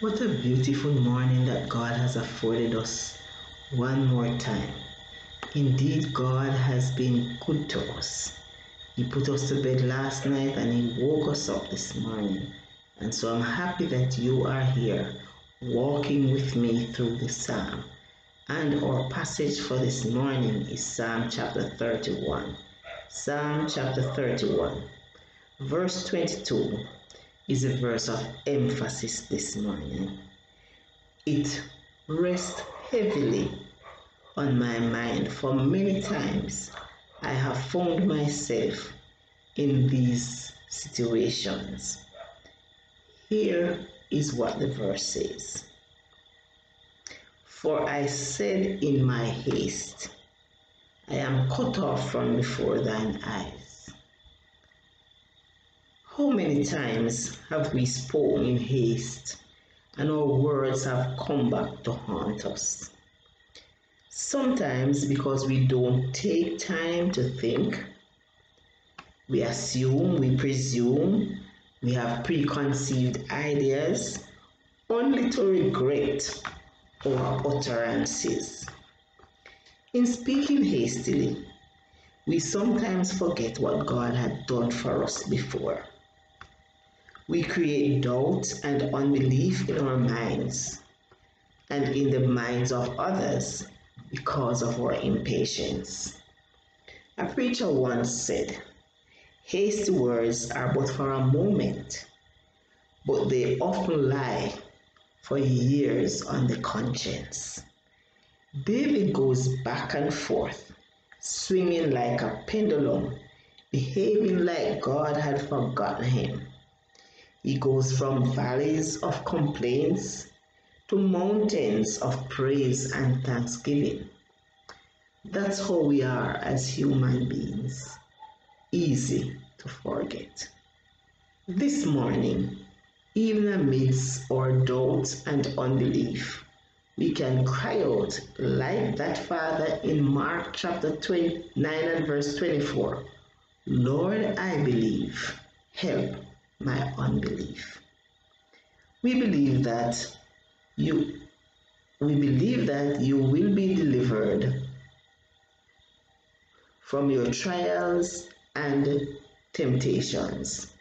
What a beautiful morning that God has afforded us one more time. Indeed, God has been good to us. He put us to bed last night and He woke us up this morning. And so I'm happy that you are here walking with me through the Psalm. And our passage for this morning is Psalm chapter 31. Psalm chapter 31. Verse 22 is a verse of emphasis this morning. It rests heavily on my mind, for many times I have found myself in these situations. Here is what the verse says. For I said in my haste, I am cut off from before thine eyes. How many times have we spoken in haste and our words have come back to haunt us? Sometimes because we don't take time to think, we assume, we presume, we have preconceived ideas, only to regret our utterances. In speaking hastily, we sometimes forget what God had done for us before. We create doubt and unbelief in our minds and in the minds of others because of our impatience. A preacher once said, hasty words are but for a moment, but they often lie for years on the conscience. David goes back and forth, swinging like a pendulum, behaving like God had forgotten him. He goes from valleys of complaints to mountains of praise and thanksgiving. That's how we are as human beings, easy to forget. This morning, even amidst our doubts and unbelief, we can cry out like that father in Mark chapter 29 and verse 24, Lord, I believe, help my unbelief. We believe that you will be delivered from your trials and temptations.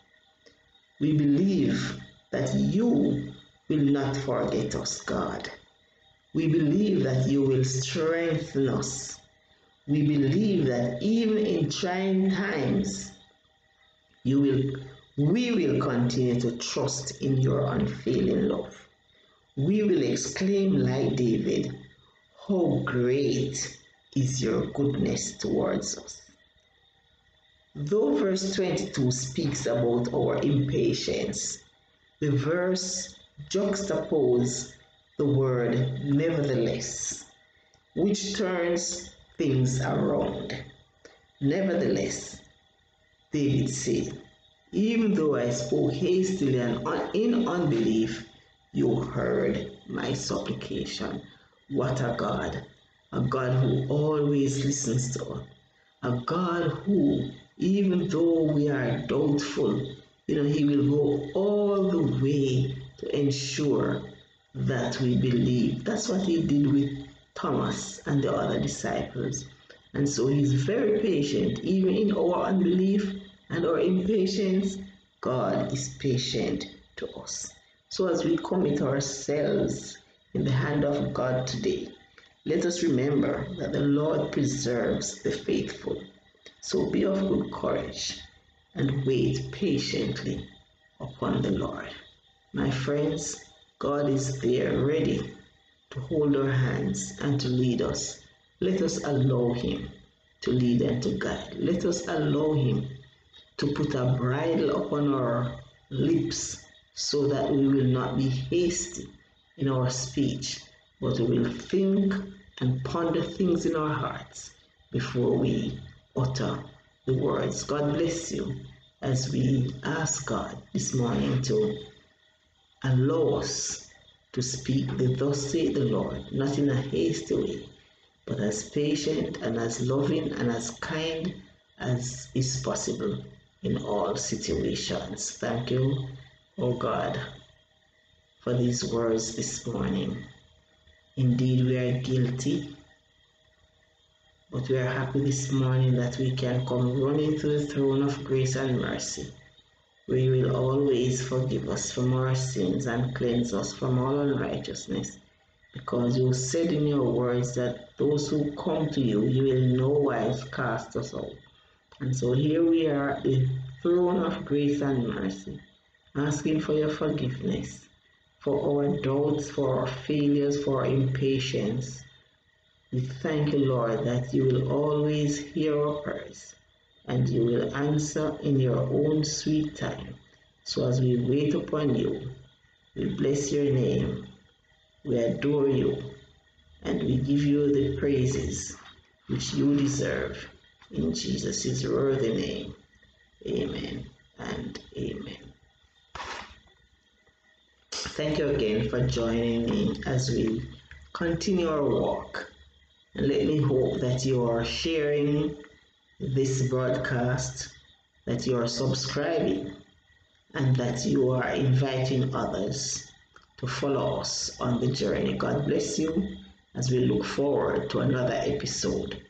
We believe that you will not forget us, God. We believe that you will strengthen us. We believe that even in trying times, we will continue to trust in your unfailing love. We will exclaim like David, how great is your goodness towards us. Though verse 22 speaks about our impatience, the verse juxtaposes the word nevertheless, which turns things around. Nevertheless, David said, even though I spoke hastily and in unbelief, you heard my supplication. What a God who always listens to us, a God who, even though we are doubtful, He will go all the way to ensure that we believe. That's what He did with Thomas and the other disciples. And so He's very patient, even in our unbelief and our impatience. God is patient to us. So as we commit ourselves in the hand of God today, let us remember that the Lord preserves the faithful. So be of good courage and wait patiently upon the Lord. My friends, God is there ready to hold our hands and to lead us. Let us allow Him to lead and to guide. Let us allow Him to put a bridle upon our lips so that we will not be hasty in our speech, but we will think and ponder things in our hearts before we utter the words. God bless you as we ask God this morning to allow us to speak the thus saith the Lord, not in a hasty way, but as patient and as loving and as kind as is possible in all situations. Thank you, oh God. for these words this morning. Indeed, we are guilty, but we are happy this morning that we can come running to the throne of grace and mercy, where you will always forgive us from our sins and cleanse us from all unrighteousness, because you said in your words that those who come to you, you will no wise cast us out. And so here we are at the throne of grace and mercy, asking for your forgiveness, for our doubts, for our failures, for our impatience. We thank you, Lord, that you will always hear our prayers and you will answer in your own sweet time. So as we wait upon you, we bless your name, we adore you, and we give you the praises which you deserve. In Jesus' worthy name, amen and amen. Thank you again for joining me as we continue our walk. And let me hope that you are sharing this broadcast, that you are subscribing, and that you are inviting others to follow us on the journey. God bless you as we look forward to another episode.